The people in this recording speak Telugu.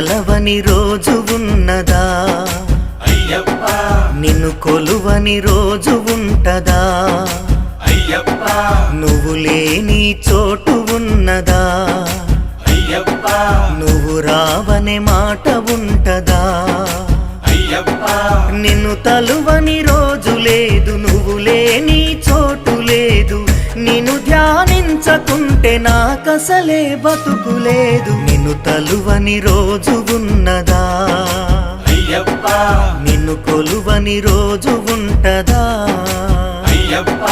తలవని రోజు ఉన్నదా అయ్యప్ప నిన్ను కొలువని రోజు ఉంటదా అయ్యప్ప నువ్వు లేని చోటు ఉన్నదా అయ్యప్ప నువ్వు రావనే మాట ఉంటదా అయ్యప్ప నిన్ను తలువని రోజు లేదు నువ్వు లేని చోటు లేదు నిన్ను ధ్యానించకుంటే నాకసలే బతుకులేదు నిన్ను తలువని రోజు ఉన్నదా అయ్యప్ప నిన్ను కొలువని రోజు ఉంటదా అయ్యప్ప